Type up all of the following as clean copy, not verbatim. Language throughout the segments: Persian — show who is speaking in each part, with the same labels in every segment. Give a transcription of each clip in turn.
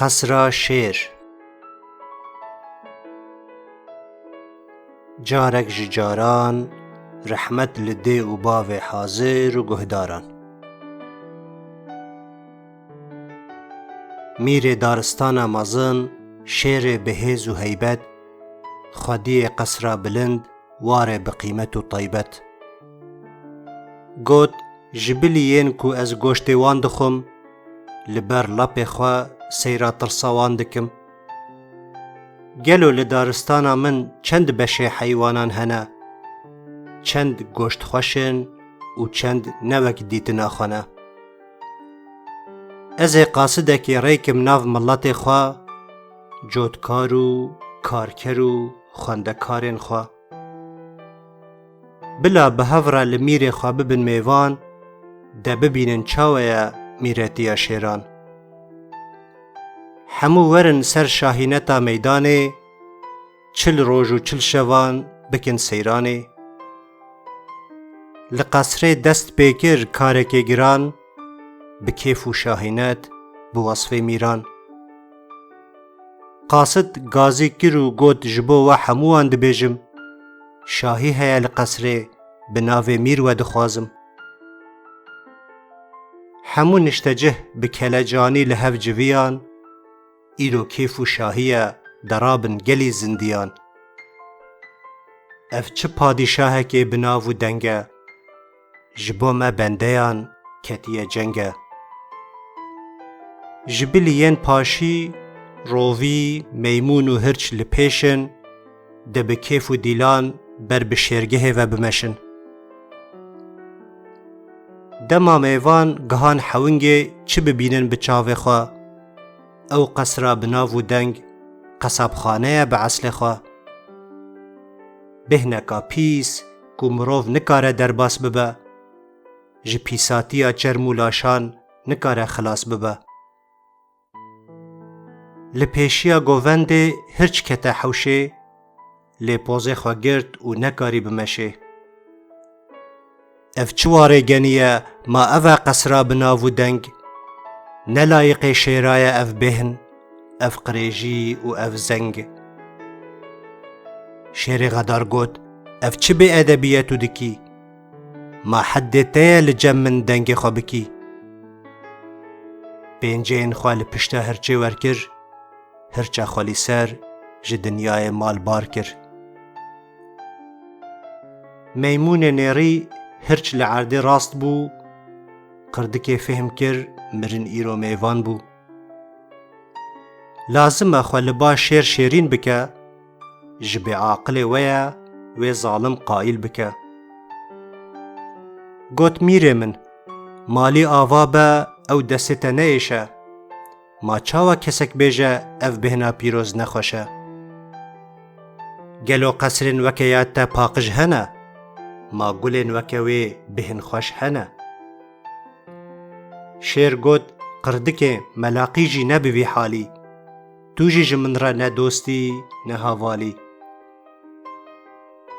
Speaker 1: قصرا شیر جارک جاران رحمت لده و باو حاضر و گهداران. میر دارستان مازن شیر بهز و هیبت، خودی قصرا بلند واره بقیمت و طیبت. گوت جبلیین کو از گوشت وان دخم، لبر لپ خوا سیرا ترسوان دکم. گلو لدارستانا من چند بشه حیوانان هنه، چند گوشت خوشن و چند نوک دیتنا خانه. از قاصده که ریکم ناو ملت خوا، جودکارو کارکرو خواندکارن خوا. بلا بهورا لمیر خوا ببن میوان، ده ببینن چاویا میرتیا شیران. همو ورن سر شاهینتا میدانه، چل روز و چل شوان بکن سیرانه. لقصر دست پیکر کارک گران، بکیف و شاهینت بوصف میران. قاصد گازی کرو گوت جبو و هموان دبیجم، شاهی هیا لقصر بناو میر و دخوازم. همو نشتجه بکلجانی لهف جویان، ایرو کیف و شاهیه درابن گلی زندیان. اف چه پادشاه که بناو دنگه، جبو ما بندیان کتیه جنگه. جبلیین پاشی رووی میمون و هرچ لپیشن، ده بکیف و دیلان بر بشیرگه و بمشن. دما میوان گهان حونگه چه ببینن بچاوه خوا، او قصرا بناو دنگ قصاب خانه بعسل خوا. بهنکا پیس کو مروف نکاره درباس ببه، جی پیساتیا چرمولاشان نکاره خلاص ببه. لپیشیا گوونده هرچ کتا حوشه، لپوزه خوا گرد و نکاری بمشه. اف چواره گنیه ما اوه قصرا بناو دنگ، نلایق شیرای اف بهن، اف قریجی و اف زنگ. شیر غدار گوت اف چه بی ادبیتو دکی، ما حد تیه لجم من دنگ خوا بکی. پینجین خوا لپشتا هرچه ورکر، هرچه خوالی سر جه دنیای مال بار کر. میمون نیری هرچ لعرده راست بو، قردک فهم کر مرن ایرو میوان بو. لازم خوا لبا شیر شیرین بکه، جبی عاقل ویا و ظالم قائل بکه. گوت میره من مالی آوا با او دسته نیشه، ما چاوا کسک بیجه اف بهنا پیروز نخوشه. گلو قصرن وکیات تا پاقج هنه، ما گلن وکوی بهن خوش هنه. شیر گوت قردک ملاقی جی نبوی حالی، تو جی جمن را نه دوستی نه هاوالی.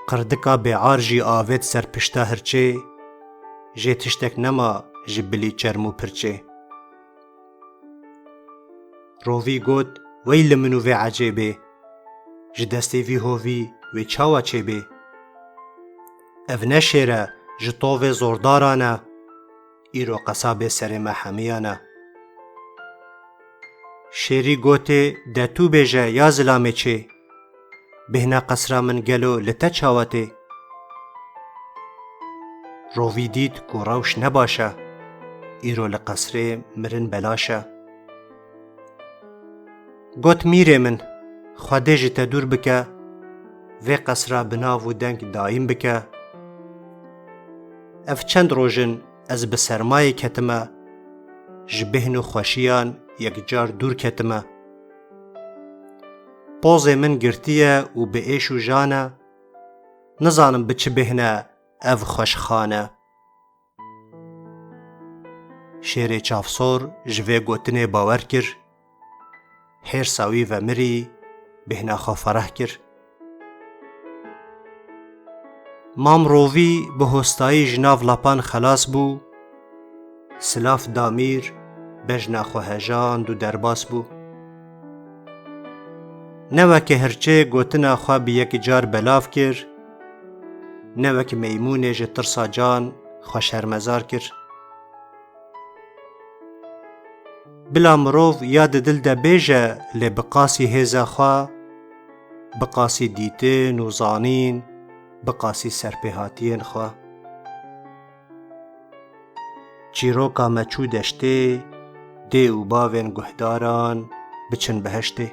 Speaker 1: قردکا بیعار جی آوید سر پشتا هرچه، جی تشتک نما جبلی چرمو پرچه. رووی گوت ویل منو وی عجیبه، جدستی وی هووی وی چاوا چه بی. اف نشیره جطوه زوردارانه، ایرو قصاب سر محمیانه. شیری گوته ده تو بیجه یا زلامه چه، بهنا قصرا من گلو لته چاوته. رووی دید کو روش نباشه، ایرو لقصره مرن بلاشه. گوت میره من خواده جتا دور بکه، و قصرا بناو دنگ دایم بکه. اف چند روژن از بسرمای کتمه، جبهن و خوشیان یک جار دور کتمه. پوز من گرتیه و به ایش و جانه، نزانم بچه بهنه اف خوش خانه. شیر چافسور جوه گوتنه باور کر، حیر ساوی و مری بهنا خوا فرح کر. مام رووی به هستایی جناو لپان خلاص بو، سلاف دامیر بجنا خو هجان دو درباس بو. نەوەکە هەرچێ گوتنا خوا بە یەک جار بەلاف کرد، نەوەک مەیمونێ ji tirsa can xwe şermezar kir. Bila mirov ya di dil de bêje lê bi qasî hêza xwe, bi qasî dîtin û zanîn, bi qasî serpêhatiyên xwe. Çîroka me çû deştê, dê û bavên guhdaran biçin biheştê.